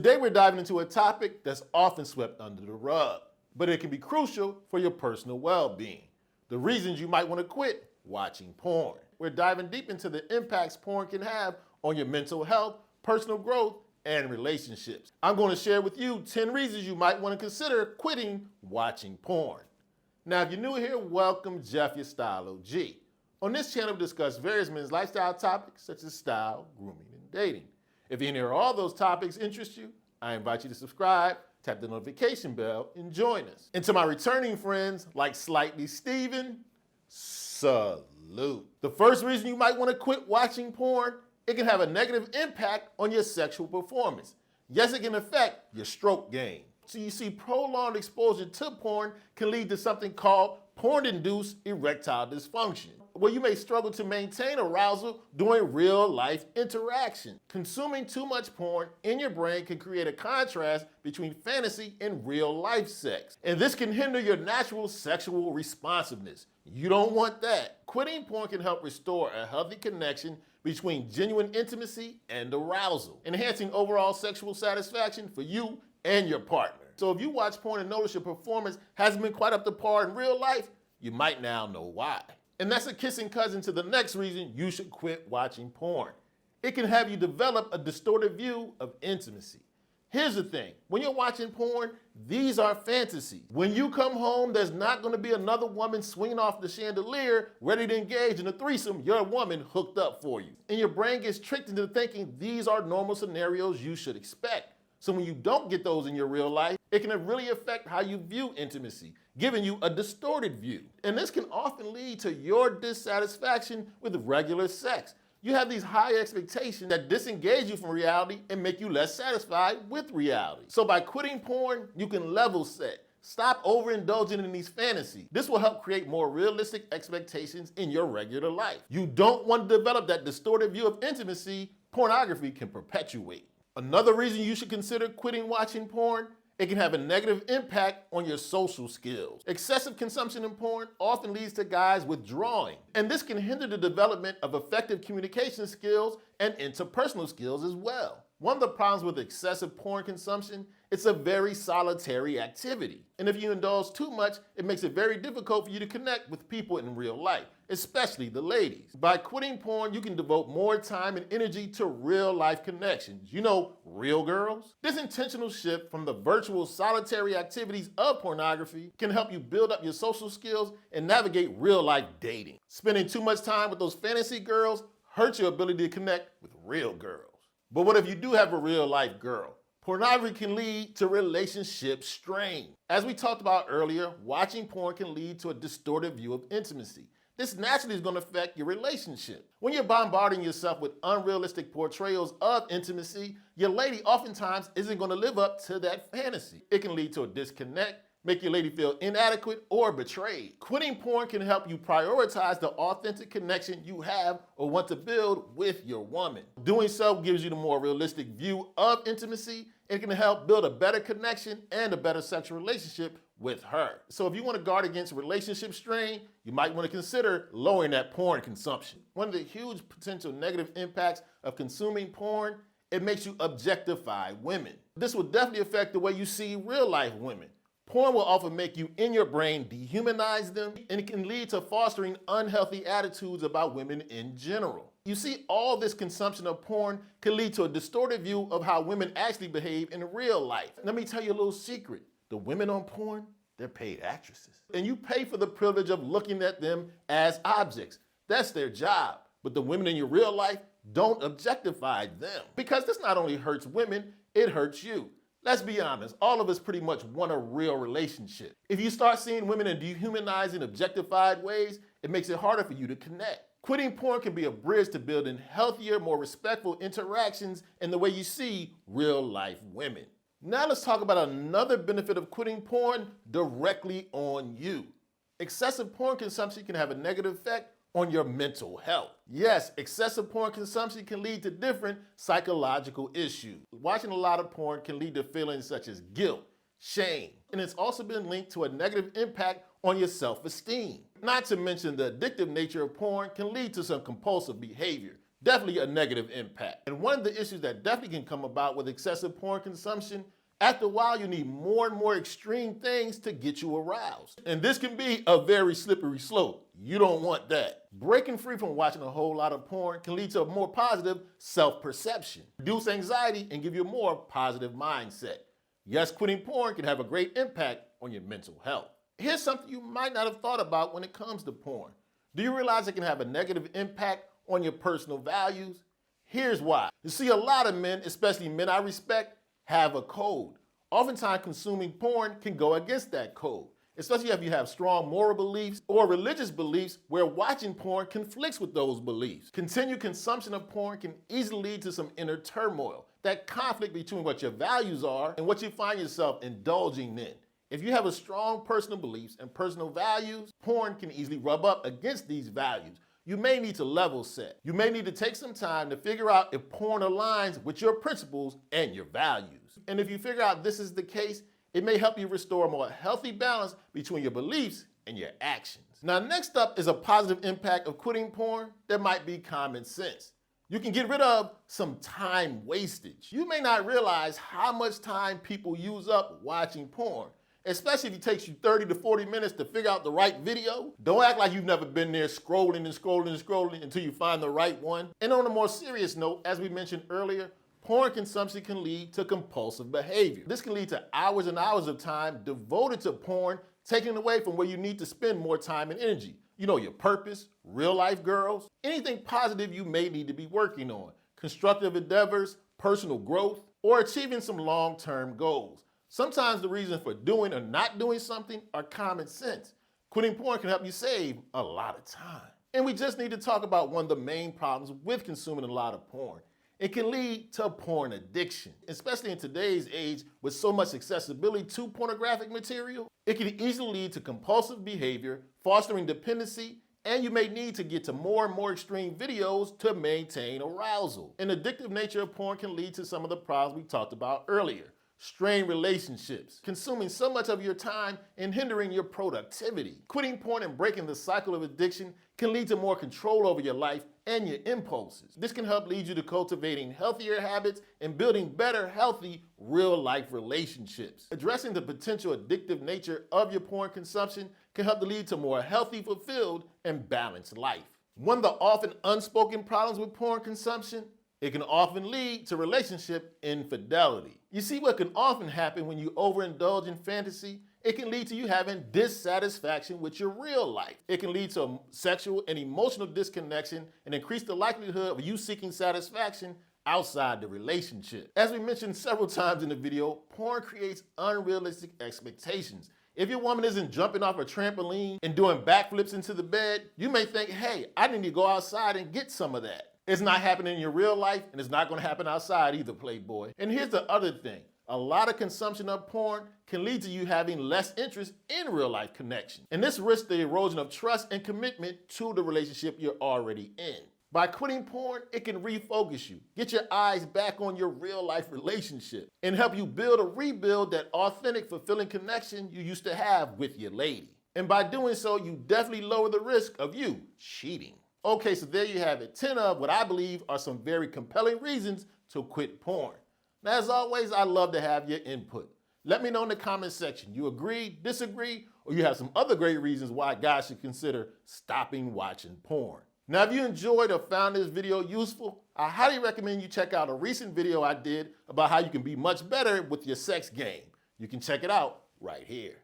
Today we're diving into a topic that's often swept under the rug, but it can be crucial for your personal well-being. The reasons you might want to quit watching porn. We're diving deep into the impacts porn can have on your mental health, personal growth, and relationships. I'm going to share with you 10 reasons you might want to consider quitting watching porn. Now, if you're new here, welcome. Jeff, your Style O.G. On this channel, we discuss various men's lifestyle topics such as style, grooming, and dating. If any or all those topics interest you, I invite you to subscribe, tap the notification bell, and join us. And to my returning friends like Slightly Steven, salute. The first reason you might want to quit watching porn, it can have a negative impact on your sexual performance. Yes, it can affect your stroke game. So you see, prolonged exposure to porn can lead to something called porn-induced erectile dysfunction, where you may struggle to maintain arousal during real-life interaction. Consuming too much porn in your brain can create a contrast between fantasy and real-life sex. And this can hinder your natural sexual responsiveness. You don't want that. Quitting porn can help restore a healthy connection between genuine intimacy and arousal, enhancing overall sexual satisfaction for you and your partner. So if you watch porn and notice your performance hasn't been quite up to par in real life, you might now know why. And that's a kissing cousin to the next reason you should quit watching porn. It can have you develop a distorted view of intimacy. Here's the thing, when you're watching porn, these are fantasies. When you come home, there's not gonna be another woman swinging off the chandelier, ready to engage in a threesome, your woman hooked up for you. And your brain gets tricked into thinking these are normal scenarios you should expect. So when you don't get those in your real life, it can really affect how you view intimacy, giving you a distorted view. And this can often lead to your dissatisfaction with regular sex. You have these high expectations that disengage you from reality and make you less satisfied with reality. So by quitting porn, you can level set. Stop overindulging in these fantasies. This will help create more realistic expectations in your regular life. You don't want to develop that distorted view of intimacy pornography can perpetuate. Another reason you should consider quitting watching porn, it can have a negative impact on your social skills. Excessive consumption in porn often leads to guys withdrawing, and this can hinder the development of effective communication skills and interpersonal skills as well. One of the problems with excessive porn consumption, it's a very solitary activity. And if you indulge too much, it makes it very difficult for you to connect with people in real life, especially the ladies. By quitting porn, you can devote more time and energy to real life connections. You know, real girls? This intentional shift from the virtual solitary activities of pornography can help you build up your social skills and navigate real life dating. Spending too much time with those fantasy girls hurts your ability to connect with real girls. But what if you do have a real life girl? Pornography can lead to relationship strain. As we talked about earlier, watching porn can lead to a distorted view of intimacy. This naturally is going to affect your relationship. When you're bombarding yourself with unrealistic portrayals of intimacy, your lady oftentimes isn't going to live up to that fantasy. It can lead to a disconnect, make your lady feel inadequate or betrayed. Quitting porn can help you prioritize the authentic connection you have or want to build with your woman. Doing so gives you the more realistic view of intimacy and can help build a better connection and a better sexual relationship with her. So if you want to guard against relationship strain, you might want to consider lowering that porn consumption. One of the huge potential negative impacts of consuming porn, it makes you objectify women. This will definitely affect the way you see real life women. Porn will often make you, in your brain, dehumanize them, and it can lead to fostering unhealthy attitudes about women in general. You see, all this consumption of porn can lead to a distorted view of how women actually behave in real life. Let me tell you a little secret. The women on porn, they're paid actresses. And you pay for the privilege of looking at them as objects. That's their job. But the women in your real life, don't objectify them. Because this not only hurts women, it hurts you. Let's be honest, all of us pretty much want a real relationship. If you start seeing women in dehumanizing, objectified ways, it makes it harder for you to connect. Quitting porn can be a bridge to building healthier, more respectful interactions in the way you see real life women. Now let's talk about another benefit of quitting porn directly on you. Excessive porn consumption can have a negative effect on your mental health. Yes, excessive porn consumption can lead to different psychological issues. Watching a lot of porn can lead to feelings such as guilt, shame, and it's also been linked to a negative impact on your self-esteem. Not to mention the addictive nature of porn can lead to some compulsive behavior, definitely a negative impact. And one of the issues that definitely can come about with excessive porn consumption, after a while you need more and more extreme things to get you aroused. And this can be a very slippery slope. You don't want that. Breaking free from watching a whole lot of porn can lead to a more positive self-perception, reduce anxiety, and give you a more positive mindset. Yes, quitting porn can have a great impact on your mental health. Here's something you might not have thought about when it comes to porn. Do you realize it can have a negative impact on your personal values? Here's why. You see, a lot of men, especially men I respect, have a code. Oftentimes, consuming porn can go against that code, especially if you have strong moral beliefs or religious beliefs where watching porn conflicts with those beliefs. Continued consumption of porn can easily lead to some inner turmoil, that conflict between what your values are and what you find yourself indulging in. If you have a strong personal beliefs and personal values, porn can easily rub up against these values. You may need to level set. You may need to take some time to figure out if porn aligns with your principles and your values. And if you figure out this is the case, it may help you restore a more healthy balance between your beliefs and your actions. Now, next up is a positive impact of quitting porn that might be common sense. You can get rid of some time wastage. You may not realize how much time people use up watching porn, especially if it takes you 30 to 40 minutes to figure out the right video. Don't act like you've never been there scrolling and scrolling and scrolling until you find the right one. And on a more serious note, as we mentioned earlier, porn consumption can lead to compulsive behavior. This can lead to hours and hours of time devoted to porn, taken away from where you need to spend more time and energy. You know, your purpose, real life girls, anything positive you may need to be working on, constructive endeavors, personal growth, or achieving some long-term goals. Sometimes the reason for doing or not doing something are common sense. Quitting porn can help you save a lot of time. And we just need to talk about one of the main problems with consuming a lot of porn. It can lead to porn addiction, especially in today's age with so much accessibility to pornographic material. It can easily lead to compulsive behavior, fostering dependency, and you may need to get to more and more extreme videos to maintain arousal. An addictive nature of porn can lead to some of the problems we talked about earlier. Strained relationships, consuming so much of your time and hindering your productivity. Quitting porn and breaking the cycle of addiction can lead to more control over your life and your impulses. This can help lead you to cultivating healthier habits and building better, healthy, real-life relationships. Addressing the potential addictive nature of your porn consumption can help to lead to more healthy, fulfilled, and balanced life. One of the often unspoken problems with porn consumption, it can often lead to relationship infidelity. You see, what can often happen when you overindulge in fantasy, it can lead to you having dissatisfaction with your real life. It can lead to a sexual and emotional disconnection and increase the likelihood of you seeking satisfaction outside the relationship. As we mentioned several times in the video, porn creates unrealistic expectations. If your woman isn't jumping off a trampoline and doing backflips into the bed, you may think, hey, I need to go outside and get some of that. It's not happening in your real life, and it's not going to happen outside either, playboy. And here's the other thing. A lot of consumption of porn can lead to you having less interest in real life connection. And this risks the erosion of trust and commitment to the relationship you're already in. By quitting porn, it can refocus you, get your eyes back on your real life relationship, and help you build or rebuild that authentic, fulfilling connection you used to have with your lady. And by doing so, you definitely lower the risk of you cheating. Okay, so there you have it. 10 of what I believe are some very compelling reasons to quit porn. Now, as always, I love to have your input. Let me know in the comment section. You agree, disagree, or you have some other great reasons why guys should consider stopping watching porn. Now, if you enjoyed or found this video useful, I highly recommend you check out a recent video I did about how you can be much better with your sex game. You can check it out right here.